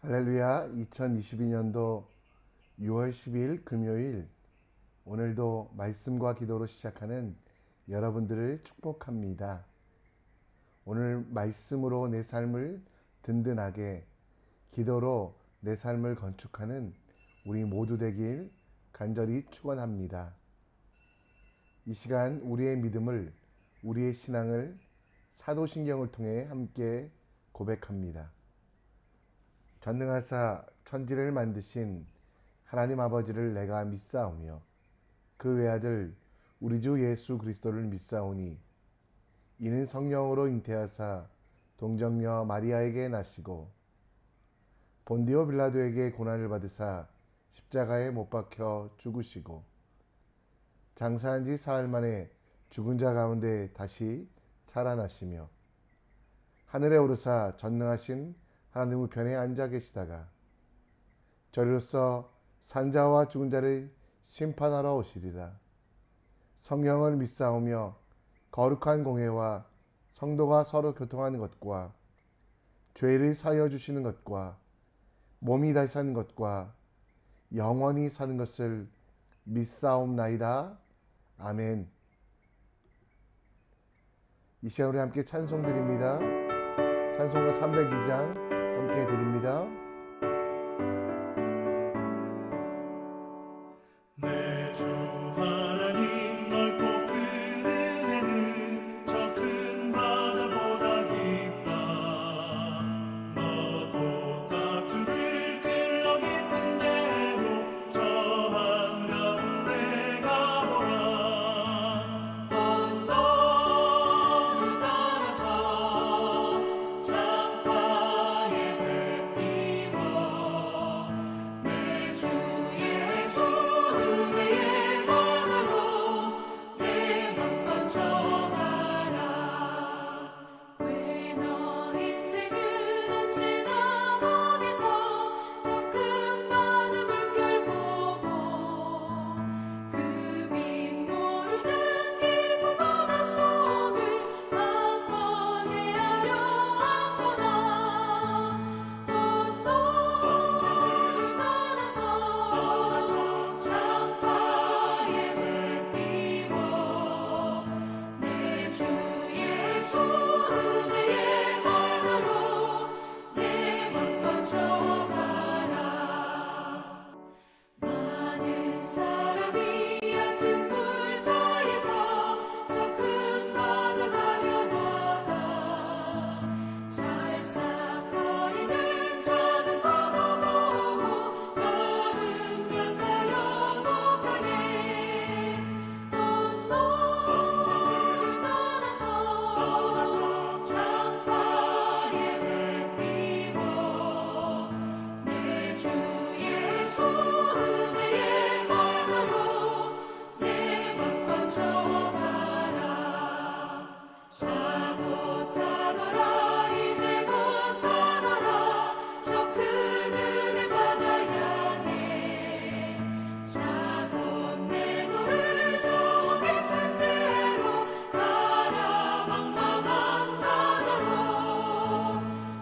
할렐루야. 2022년도 6월 12일 금요일, 오늘도 말씀과 기도로 시작하는 여러분들을 축복합니다. 오늘 말씀으로 내 삶을 든든하게, 기도로 내 삶을 건축하는 우리 모두 되길 간절히 축원합니다. 이 시간 우리의 믿음을, 우리의 신앙을 사도신경을 통해 함께 고백합니다. 전능하사 천지를 만드신 하나님 아버지를 내가 믿사오며 그 외아들 우리 주 예수 그리스도를 믿사오니 이는 성령으로 잉태하사 동정녀 마리아에게 나시고 본디오 빌라도에게 고난을 받으사 십자가에 못 박혀 죽으시고 장사한 지 사흘 만에 죽은 자 가운데 다시 살아나시며 하늘에 오르사 전능하신 하나님 우편에 앉아 계시다가 저리로서 산자와 죽은 자를 심판하러 오시리라. 성령을 믿사오며 거룩한 공회와 성도가 서로 교통하는 것과 죄를 사하여 주시는 것과 몸이 다시 사는 것과 영원히 사는 것을 믿사옵나이다. 아멘. 이 시간 우리 함께 찬송 드립니다. 찬송가 302장 함께 드립니다. 내 주 하나님 넓고 큰 은혜는 저 큰 바다보다 깊다. 너도 다주를 길러 깊은 대로 저 한가운데 가보라. 언덕을 따라서 창가에 배 띄워 내 주 예수 은혜의 바다로 내 맘껏 져가라. 왜 너 인생은 언제나 거기서 저 큰 바다 물결 보고 그 민 모르는 깊은 바다 속을 한 번 헤아려 한번아. 언덕을 따라서 창가에 배 띄워 내 주 예수 은혜의 바다로 내 맘껏 져가라. 많은 사람이 얕은 물가에서 저 큰 바다 가려다가 찰싹거리는 작은 바다 보고 마음 약하여 못 가네. 언덕을 따라서 창가에 배 띄워 내 주 예수 은혜의 바다로 내 맘껏 져가라. 자 곧 가거라 이제 곧 가거라 저 큰 은혜 바다 향해. 자 곧 내 너를 저 깊은 데로 가라. 망망한 바다로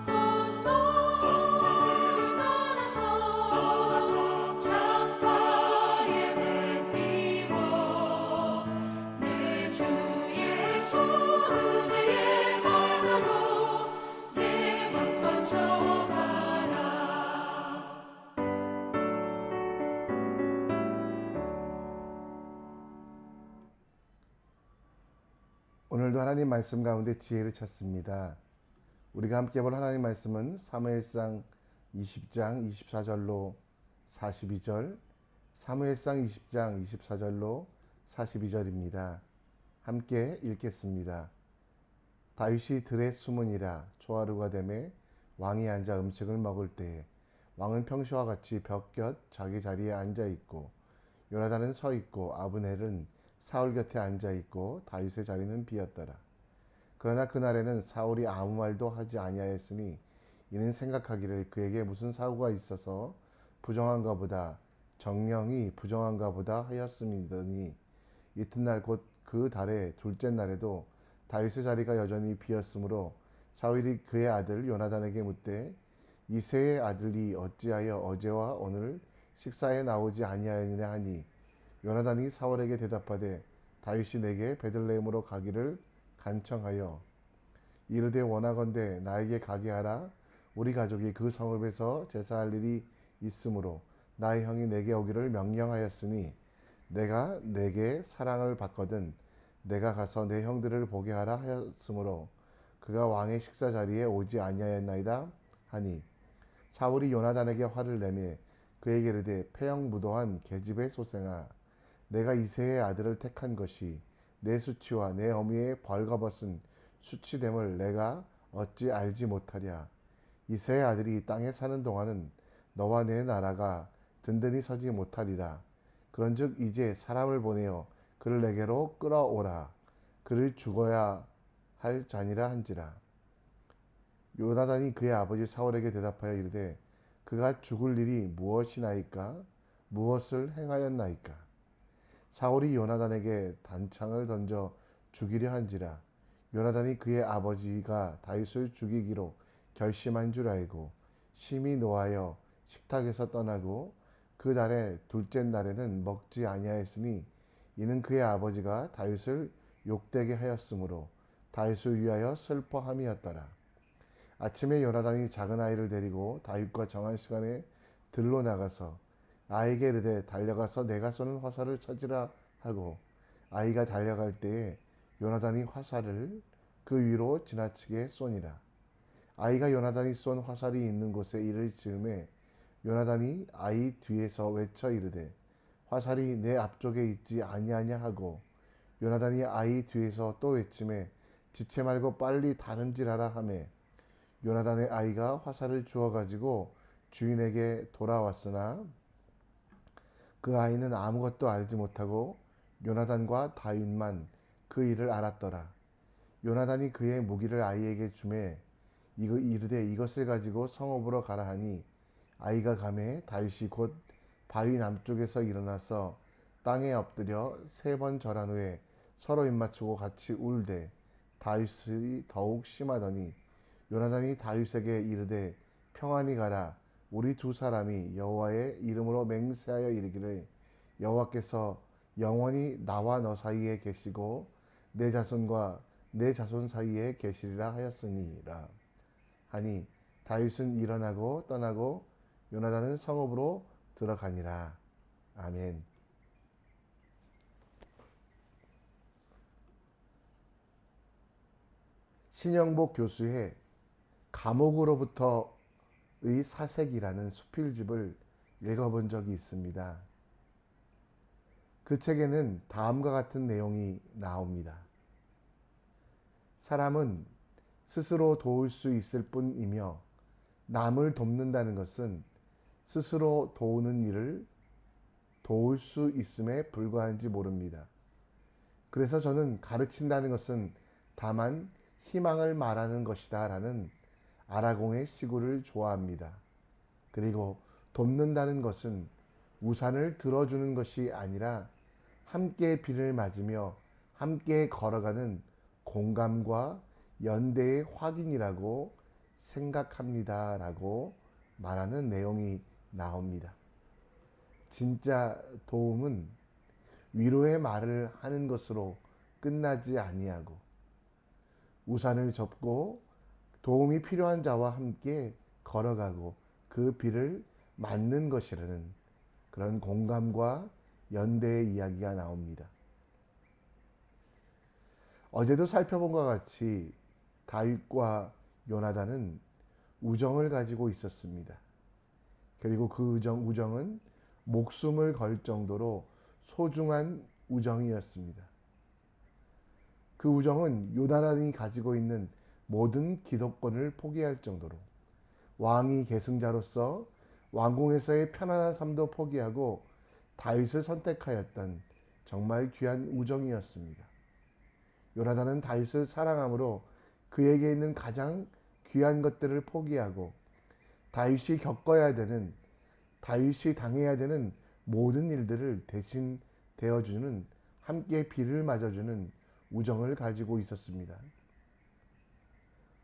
언덕을 따라서 창가에 배 띄워 내 주 예수 은혜의 바다로 내 맘껏 져가라. 오늘도 하나님 말씀 가운데 지혜를 찾습니다. 우리가 함께 볼 하나님 말씀은 사무엘상 20장 24절로 42절, 사무엘상 20장 24절로 42절입니다. 함께 읽겠습니다. 다윗이 들에 숨으니라. 초하루가 되매 왕이 앉아 음식을 먹을 때에 왕은 평소와 같이 벽 곁 자기 자리에 앉아 있고 요나단은 서 있고 아브넬은 사울 곁에 앉아 있고 다윗의 자리는 비었더라. 그러나 그날에는 사울이 아무 말도 하지 아니하였으니 이는 생각하기를 그에게 무슨 사고가 있어서 부정한가 보다, 정령이 부정한가 보다 하였음이더니 이튿날 곧 그 달의 둘째 날에도 다윗의 자리가 여전히 비었으므로 사울이 그의 아들 요나단에게 묻되 이새의 아들이 어찌하여 어제와 오늘 식사에 나오지 아니하였느냐 하니 요나단이 사울에게 대답하되 다윗이 내게 베들레헴으로 가기를 간청하여 이르되 원하건대 나에게 가게 하라. 우리 가족이 그 성읍에서 제사할 일이 있으므로 나의 형이 내게 오기를 명령하였으니 내가 내게 사랑을 받거든 내가 가서 내 형들을 보게 하라 하였으므로 그가 왕의 식사 자리에 오지 아니하였나이다 하니 사울이 요나단에게 화를 내매 그에게 이르되 패형무도한 계집의 소생아 내가 이새의 아들을 택한 것이 내 수치와 내 어미의 벌거벗은 수치됨을 내가 어찌 알지 못하랴. 이새의 아들이 땅에 사는 동안은 너와 내 나라가 든든히 서지 못하리라. 그런즉 이제 사람을 보내어 그를 내게로 끌어오라. 그를 죽어야 할 자니라 한지라. 요나단이 그의 아버지 사울에게 대답하여 이르되 그가 죽을 일이 무엇이나이까? 무엇을 행하였나이까? 사울이 요나단에게 단창을 던져 죽이려 한지라. 요나단이 그의 아버지가 다윗을 죽이기로 결심한 줄 알고 심히 노하여 식탁에서 떠나고 그 달의 둘째 날에는 먹지 아니하였으니 이는 그의 아버지가 다윗을 욕되게 하였으므로 다윗을 위하여 슬퍼함이었더라. 아침에 요나단이 작은 아이를 데리고 다윗과 정한 시간에 들로 나가서 아이에게 이르되 달려가서 내가 쏘는 화살을 찾으라 하고 아이가 달려갈 때에 요나단이 화살을 그 위로 지나치게 쏘니라. 아이가 요나단이 쏜 화살이 있는 곳에 이를 즈음에 요나단이 아이 뒤에서 외쳐 이르되 화살이 내 앞쪽에 있지 아니하냐 하고 요나단이 아이 뒤에서 또 외침에 지체 말고 빨리 다름질하라 하매 요나단의 아이가 화살을 주워 가지고 주인에게 돌아왔으나 그 아이는 아무것도 알지 못하고 요나단과 다윗만 그 일을 알았더라. 요나단이 그의 무기를 아이에게 주매 이르되 이것을 가지고 성읍으로 가라 하니 아이가 가매 다윗이 곧 바위 남쪽에서 일어나서 땅에 엎드려 3번 절한 후에 서로 입맞추고 같이 울되 다윗이 더욱 심하더니 요나단이 다윗에게 이르되 평안히 가라. 우리 두 사람이 여호와의 이름으로 맹세하여 이르기를 여호와께서 영원히 나와 너 사이에 계시고 내 자손과 내 자손 사이에 계시리라 하였으니라 하니 다윗은 일어나고 떠나고 요나단은 성읍으로 들어가니라. 아멘. 신영복 교수의 감옥으로부터의 사색이라는 수필집을 읽어본 적이 있습니다. 그 책에는 다음과 같은 내용이 나옵니다. 사람은 스스로 도울 수 있을 뿐이며 남을 돕는다는 것은 스스로 도우는 일을 도울 수 있음에 불과한지 모릅니다. 그래서 저는 가르친다는 것은 다만 희망을 말하는 것이다 라는 아라공의 시구를 좋아합니다. 그리고 돕는다는 것은 우산을 들어주는 것이 아니라 함께 비를 맞으며 함께 걸어가는 공감과 연대의 확인이라고 생각합니다 라고 말하는 내용이 나옵니다. 진짜 도움은 위로의 말을 하는 것으로 끝나지 아니하고 우산을 접고 도움이 필요한 자와 함께 걸어가고 그 비를 맞는 것이라는 그런 공감과 연대의 이야기가 나옵니다. 어제도 살펴본 것 같이 다윗과 요나단은 우정을 가지고 있었습니다. 그리고 그 우정은 목숨을 걸 정도로 소중한 우정이었습니다. 그 우정은 요나단이 가지고 있는 모든 기득권을 포기할 정도로 왕이 계승자로서 왕궁에서의 편안한 삶도 포기하고 다윗을 선택하였던 정말 귀한 우정이었습니다. 요나단은 다윗을 사랑함으로 그에게 있는 가장 귀한 것들을 포기하고 다윗이 겪어야 되는, 다윗이 당해야 되는 모든 일들을 대신 되어주는, 함께 비를 맞아주는 우정을 가지고 있었습니다.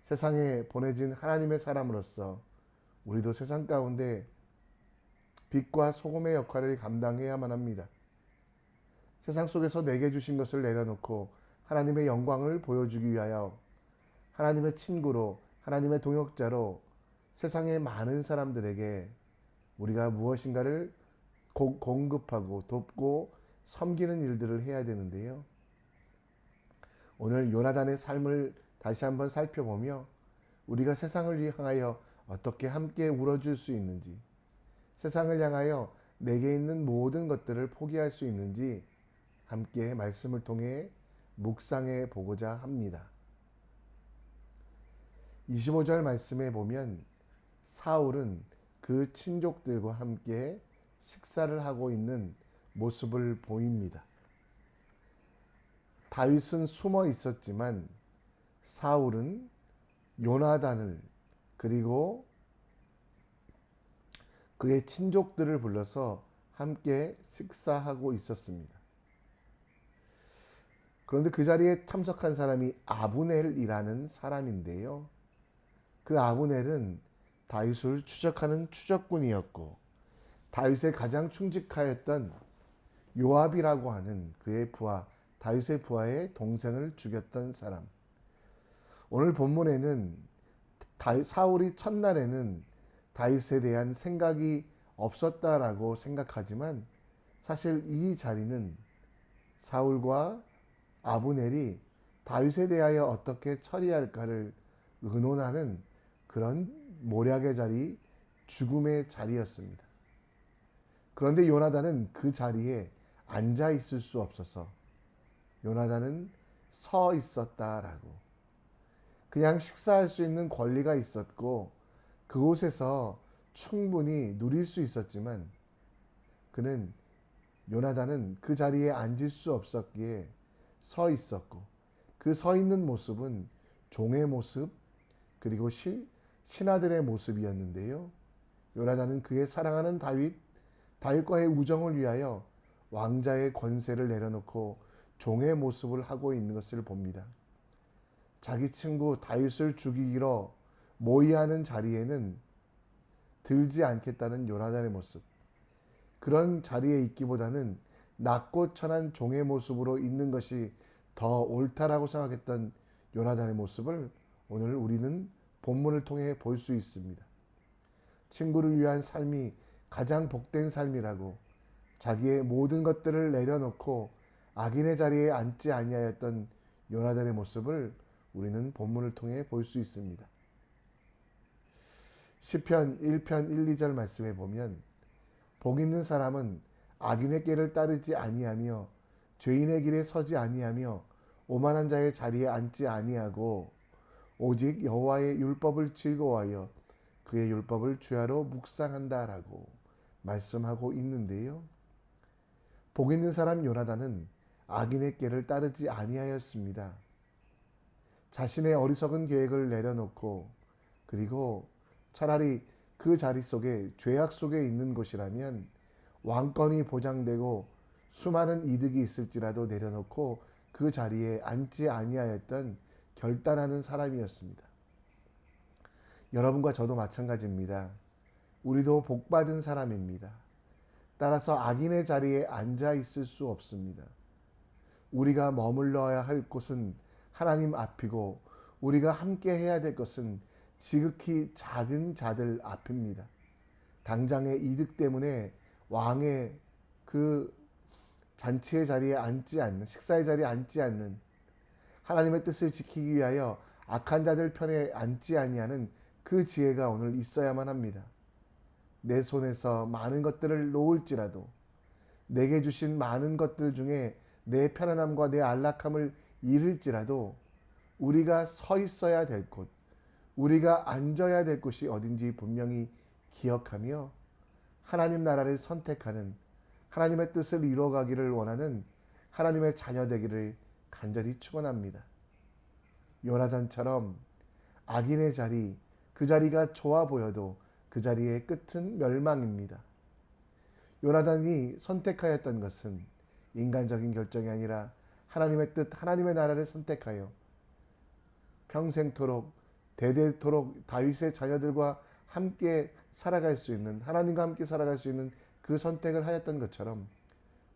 세상에 보내진 하나님의 사람으로서 우리도 세상 가운데 빛과 소금의 역할을 감당해야만 합니다. 세상 속에서 내게 주신 것을 내려놓고 하나님의 영광을 보여주기 위하여 하나님의 친구로, 하나님의 동역자로 세상의 많은 사람들에게 우리가 무엇인가를 공급하고 돕고 섬기는 일들을 해야 되는데요. 오늘 요나단의 삶을 다시 한번 살펴보며 우리가 세상을 향하여 어떻게 함께 울어줄 수 있는지, 세상을 향하여 내게 있는 모든 것들을 포기할 수 있는지 함께 말씀을 통해 묵상해 보고자 합니다. 25절 말씀에 보면 사울은 그 친족들과 함께 식사를 하고 있는 모습을 보입니다. 다윗은 숨어 있었지만 사울은 요나단을 그리고 그의 친족들을 불러서 함께 식사하고 있었습니다. 그런데 그 자리에 참석한 사람이 아브넬이라는 사람인데요. 그 아브넬은 다윗을 추적하는 추적군이었고 다윗의 가장 충직하였던 요압이라고 하는 그의 부하, 다윗의 부하의 동생을 죽였던 사람. 오늘 본문에는 사울이 첫날에는 다윗에 대한 생각이 없었다라고 생각하지만 사실 이 자리는 사울과 아브넬이 다윗에 대하여 어떻게 처리할까를 의논하는 그런 모략의 자리, 죽음의 자리였습니다. 그런데 요나단은 그 자리에 앉아 있을 수 없어서 요나단은 서 있었다라고. 그냥 식사할 수 있는 권리가 있었고 그곳에서 충분히 누릴 수 있었지만 요나단은 그 자리에 앉을 수 없었기에 서 있었고 그 서 있는 모습은 종의 모습 그리고 신하들의 모습이었는데요. 요나단은 그의 사랑하는 다윗과의 우정을 위하여 왕자의 권세를 내려놓고 종의 모습을 하고 있는 것을 봅니다. 자기 친구 다윗을 죽이기로 모의하는 자리에는 들지 않겠다는 요나단의 모습. 그런 자리에 있기보다는 낮고 천한 종의 모습으로 있는 것이 더 옳다라고 생각했던 요나단의 모습을 오늘 우리는 본문을 통해 볼 수 있습니다. 친구를 위한 삶이 가장 복된 삶이라고 자기의 모든 것들을 내려놓고 악인의 자리에 앉지 아니하였던 요나단의 모습을 우리는 본문을 통해 볼 수 있습니다. 시편 1편 1, 2절 말씀에 보면 복 있는 사람은 악인의 길을 따르지 아니하며 죄인의 길에 서지 아니하며 오만한 자의 자리에 앉지 아니하고 오직 여호와의 율법을 즐거워하여 그의 율법을 주야로 묵상한다라고 말씀하고 있는데요. 복 있는 사람 요나단은 악인의 길을 따르지 아니하였습니다. 자신의 어리석은 계획을 내려놓고 그리고 차라리 그 자리 속에 죄악 속에 있는 곳이라면 왕권이 보장되고 수많은 이득이 있을지라도 내려놓고 그 자리에 앉지 아니하였던 결단하는 사람이었습니다. 여러분과 저도 마찬가지입니다. 우리도 복받은 사람입니다. 따라서 악인의 자리에 앉아 있을 수 없습니다. 우리가 머물러야 할 곳은 하나님 앞이고 우리가 함께 해야 될 것은 지극히 작은 자들 앞입니다. 당장의 이득 때문에 왕의 그 잔치의 자리에 앉지 않는, 식사의 자리에 앉지 않는, 하나님의 뜻을 지키기 위하여 악한 자들 편에 앉지 아니하는 그 지혜가 오늘 있어야만 합니다. 내 손에서 많은 것들을 놓을지라도 내게 주신 많은 것들 중에 내 편안함과 내 안락함을 잃을지라도 우리가 서 있어야 될 곳, 우리가 앉아야 될 곳이 어딘지 분명히 기억하며 하나님 나라를 선택하는, 하나님의 뜻을 이루어가기를 원하는 하나님의 자녀 되기를 간절히 축원합니다. 요나단처럼 악인의 자리, 그 자리가 좋아 보여도 그 자리의 끝은 멸망입니다. 요나단이 선택하였던 것은 인간적인 결정이 아니라 하나님의 뜻, 하나님의 나라를 선택하여 평생토록 대대토록 다윗의 자녀들과 함께 살아갈 수 있는, 하나님과 함께 살아갈 수 있는 그 선택을 하였던 것처럼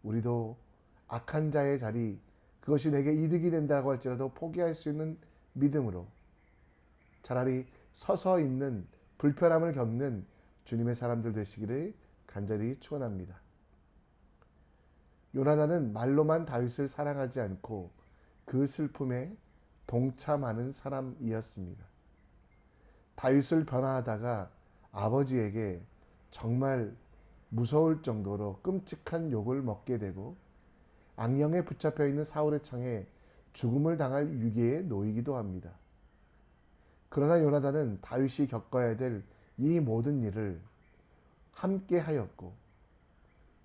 우리도 악한 자의 자리, 그것이 내게 이득이 된다고 할지라도 포기할 수 있는 믿음으로 차라리 서서 있는, 불편함을 겪는 주님의 사람들 되시기를 간절히 축원합니다. 요나단은 말로만 다윗을 사랑하지 않고 그 슬픔에 동참하는 사람이었습니다. 다윗을 변화하다가 아버지에게 정말 무서울 정도로 끔찍한 욕을 먹게 되고 악령에 붙잡혀 있는 사울의 창에 죽음을 당할 위기에 놓이기도 합니다. 그러나 요나단은 다윗이 겪어야 될 이 모든 일을 함께 하였고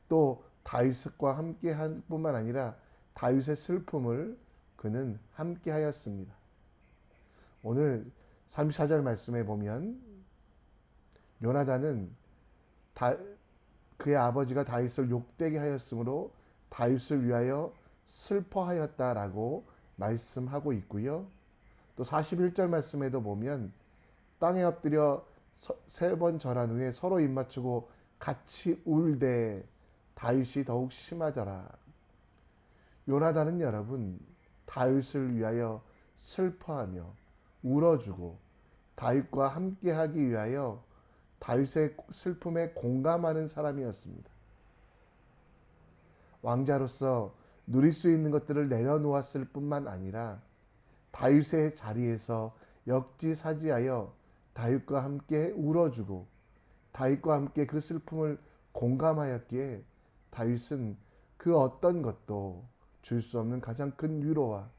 또 다윗과 함께 한 뿐만 아니라 다윗의 슬픔을 그는 함께 하였습니다. 오늘 34절 말씀에 보면 요나단은 그의 아버지가 다윗을 욕되게 하였으므로 다윗을 위하여 슬퍼하였다라고 말씀하고 있고요. 또 41절 말씀에도 보면 땅에 엎드려 3번 절한 후에 서로 입맞추고 같이 울되 다윗이 더욱 심하더라. 요나단은 여러분 다윗을 위하여 슬퍼하며 울어주고 다윗과 함께하기 위하여 다윗의 슬픔에 공감하는 사람이었습니다. 왕자로서 누릴 수 있는 것들을 내려놓았을 뿐만 아니라 다윗의 자리에서 역지사지하여 다윗과 함께 울어주고 다윗과 함께 그 슬픔을 공감하였기에 다윗은 그 어떤 것도 줄 수 없는 가장 큰 위로와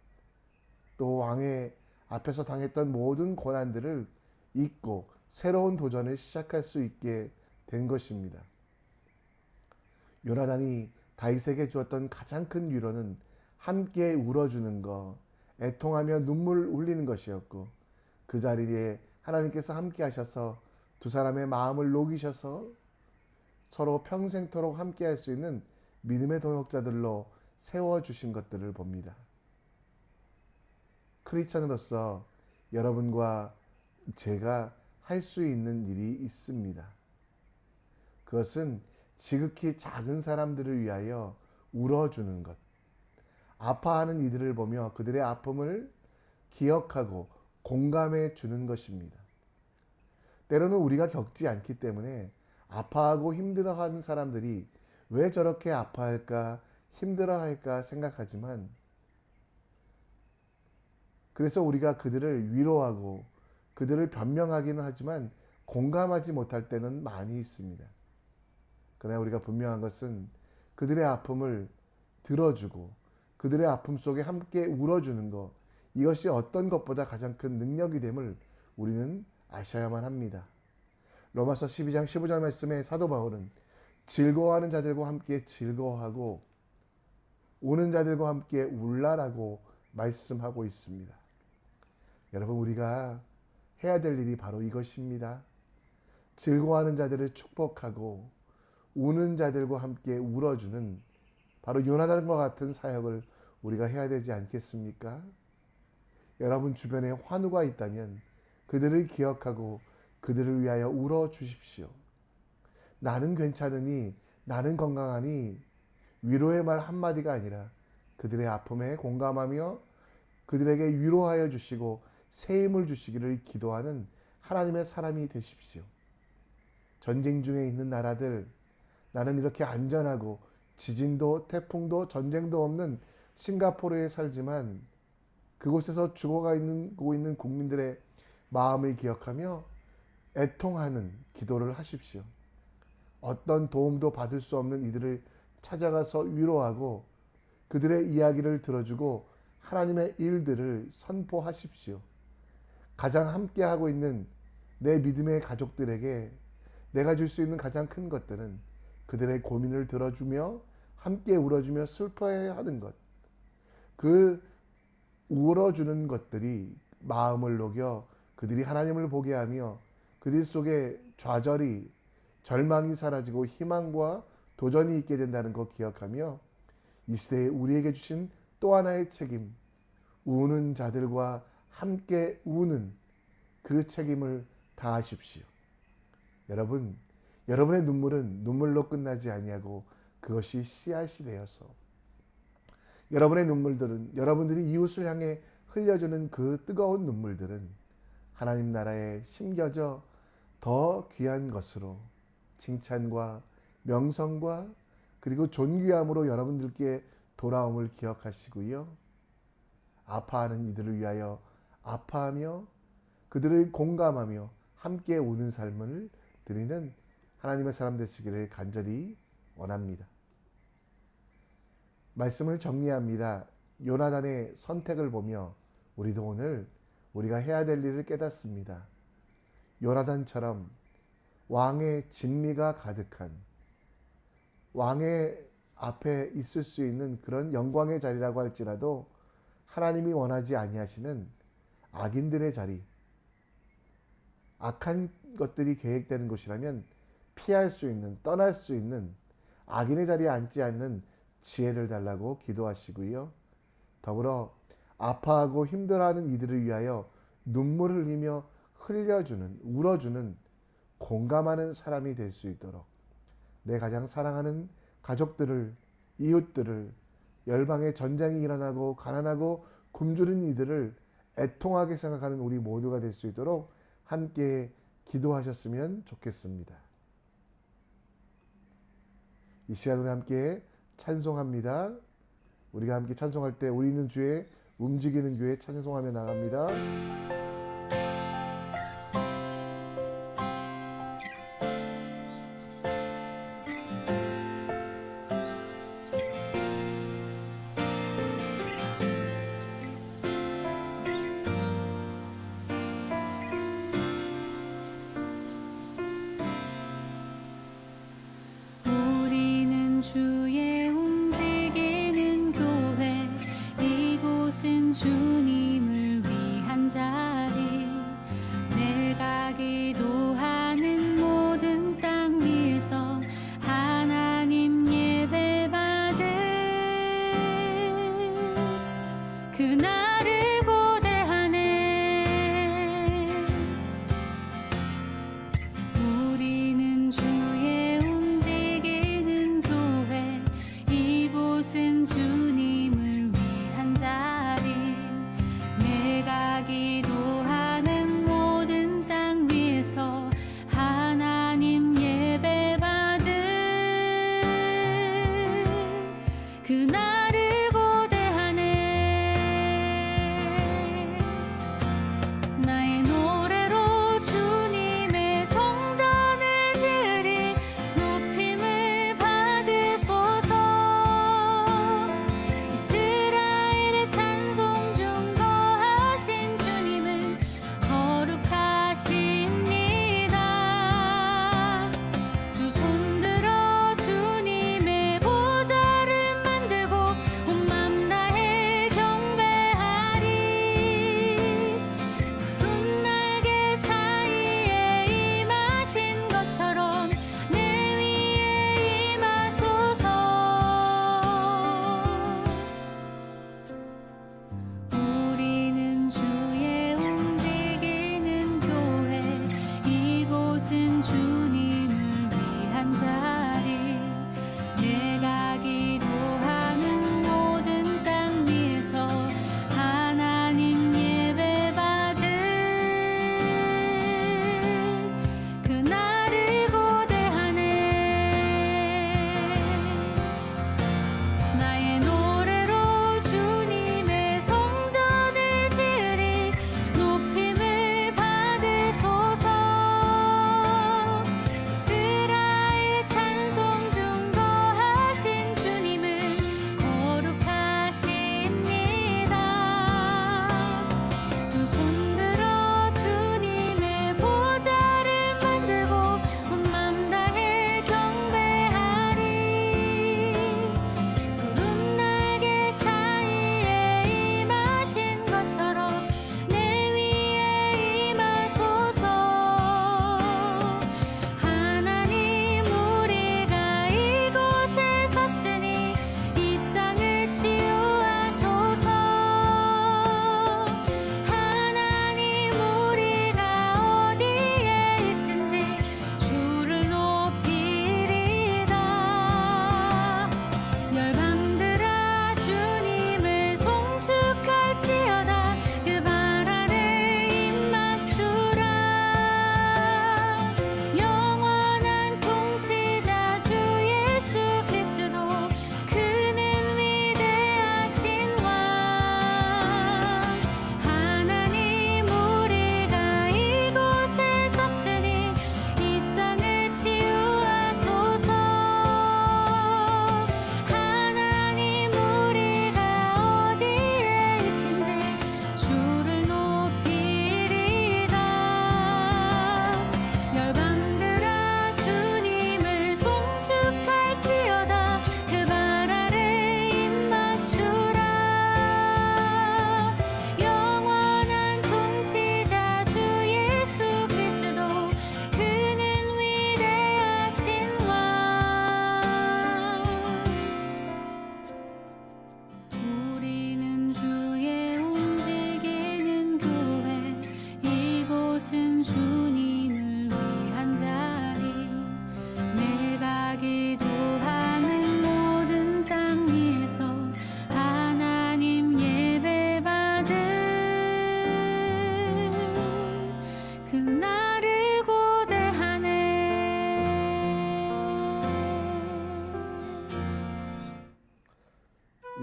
또 왕의 앞에서 당했던 모든 고난들을 잊고 새로운 도전을 시작할 수 있게 된 것입니다. 요나단이 다윗에게 주었던 가장 큰 위로는 함께 울어주는 것, 애통하며 눈물 흘리는 것이었고 그 자리에 하나님께서 함께 하셔서 두 사람의 마음을 녹이셔서 서로 평생토록 함께 할 수 있는 믿음의 동역자들로 세워주신 것들을 봅니다. 크리스찬으로서 여러분과 제가 할 수 있는 일이 있습니다. 그것은 지극히 작은 사람들을 위하여 울어주는 것, 아파하는 이들을 보며 그들의 아픔을 기억하고 공감해 주는 것입니다. 때로는 우리가 겪지 않기 때문에 아파하고 힘들어하는 사람들이 왜 저렇게 아파할까, 힘들어할까 생각하지만 그래서 우리가 그들을 위로하고 그들을 변명하기는 하지만 공감하지 못할 때는 많이 있습니다. 그러나 우리가 분명한 것은 그들의 아픔을 들어주고 그들의 아픔 속에 함께 울어주는 것, 이것이 어떤 것보다 가장 큰 능력이 됨을 우리는 아셔야만 합니다. 로마서 12장 15절 말씀에 사도 바울은 즐거워하는 자들과 함께 즐거워하고 우는 자들과 함께 울라라고 말씀하고 있습니다. 여러분, 우리가 해야 될 일이 바로 이것입니다. 즐거워하는 자들을 축복하고 우는 자들과 함께 울어주는 바로 요나단과 같은 사역을 우리가 해야 되지 않겠습니까? 여러분 주변에 환우가 있다면 그들을 기억하고 그들을 위하여 울어주십시오. 나는 괜찮으니, 나는 건강하니, 위로의 말 한마디가 아니라 그들의 아픔에 공감하며 그들에게 위로하여 주시고 새 힘을 주시기를 기도하는 하나님의 사람이 되십시오. 전쟁 중에 있는 나라들, 나는 이렇게 안전하고 지진도 태풍도 전쟁도 없는 싱가포르에 살지만 그곳에서 죽어가고 있는 국민들의 마음을 기억하며 애통하는 기도를 하십시오. 어떤 도움도 받을 수 없는 이들을 찾아가서 위로하고 그들의 이야기를 들어주고 하나님의 일들을 선포하십시오. 가장 함께하고 있는 내 믿음의 가족들에게 내가 줄 수 있는 가장 큰 것들은 그들의 고민을 들어주며 함께 울어주며 슬퍼해야 하는 것. 그 울어주는 것들이 마음을 녹여 그들이 하나님을 보게 하며 그들 속에 좌절이, 절망이 사라지고 희망과 도전이 있게 된다는 것 기억하며 이 시대에 우리에게 주신 또 하나의 책임, 우는 자들과 함께 우는 그 책임을 다하십시오. 여러분의 눈물은 눈물로 끝나지 아니하고 그것이 씨앗이 되어서 여러분의 눈물들은 여러분들이 이웃을 향해 흘려주는 그 뜨거운 눈물들은 하나님 나라에 심겨져 더 귀한 것으로 칭찬과 명성과 그리고 존귀함으로 여러분들께 돌아옴을 기억하시고요. 아파하는 이들을 위하여 아파하며 그들을 공감하며 함께 우는 삶을 드리는 하나님의 사람 되시기를 간절히 원합니다. 말씀을 정리합니다. 요나단의 선택을 보며 우리도 오늘 우리가 해야 될 일을 깨닫습니다. 요나단처럼 왕의 진미가 가득한 왕의 앞에 있을 수 있는 그런 영광의 자리라고 할지라도 하나님이 원하지 아니하시는 악인들의 자리, 악한 것들이 계획되는 곳이라면 피할 수 있는, 떠날 수 있는 악인의 자리에 앉지 않는 지혜를 달라고 기도하시고요. 더불어 아파하고 힘들어하는 이들을 위하여 눈물을 흘리며 흘려주는, 울어주는, 공감하는 사람이 될 수 있도록 내 가장 사랑하는 가족들을, 이웃들을, 열방의 전쟁이 일어나고 가난하고 굶주린 이들을 애통하게 생각하는 우리 모두가 될 수 있도록 함께 기도하셨으면 좋겠습니다. 이 시간 우리 함께 찬송합니다. 우리가 함께 찬송할 때 우리 있는 주에 움직이는 교회 찬송하며 나갑니다. 우리는 주의 움직이는 교회 이곳은 주님을 위한 자리 내가 기도하는 모든 땅 위에서 하나님 예배 받을 그날을 고대하네 우리는 주의 움직이는 교회 이곳은 주님을 위한 자리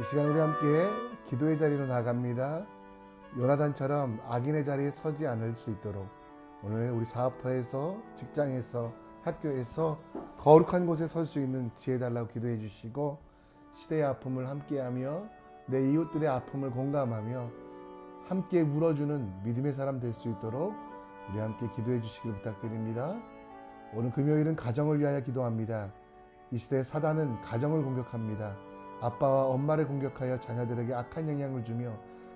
시간 우리 함께 기도의 자리로 나갑니다. 요나단처럼 악인의 자리에 서지 않을 수 있도록 오늘 우리 사업터에서, 직장에서, 학교에서 거룩한 곳에 설 수 있는 지혜 달라고 기도해 주시고, 시대의 아픔을 함께하며 내 이웃들의 아픔을 공감하며 함께 울어주는 믿음의 사람 될 수 있도록 우리 함께 기도해 주시길 부탁드립니다. 오늘 금요일은 가정을 위하여 기도합니다. 이 시대의 사단은 가정을 공격합니다. 아빠와 엄마를 공격하여 자녀들에게 악한 영향을 주며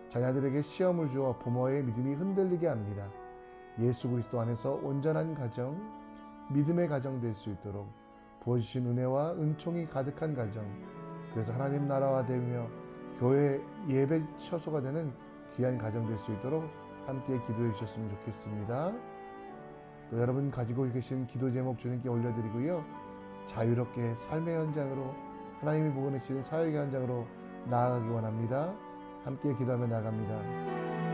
자녀들에게 시험을 주어 부모의 믿음이 흔들리게 합니다. 예수 그리스도 안에서 온전한 가정, 믿음의 가정 될 수 있도록 부어주신 은혜와 은총이 가득한 가정, 그래서 하나님 나라와 되며 교회 예배 처소가 되는 귀한 가정 될 수 있도록 함께 기도해 주셨으면 좋겠습니다. 또 여러분 가지고 계신 기도 제목 주님께 올려드리고요. 자유롭게 삶의 현장으로, 하나님이 보고 계시는 사역의 현장으로 나아가기 원합니다. 함께 기도하며 나갑니다.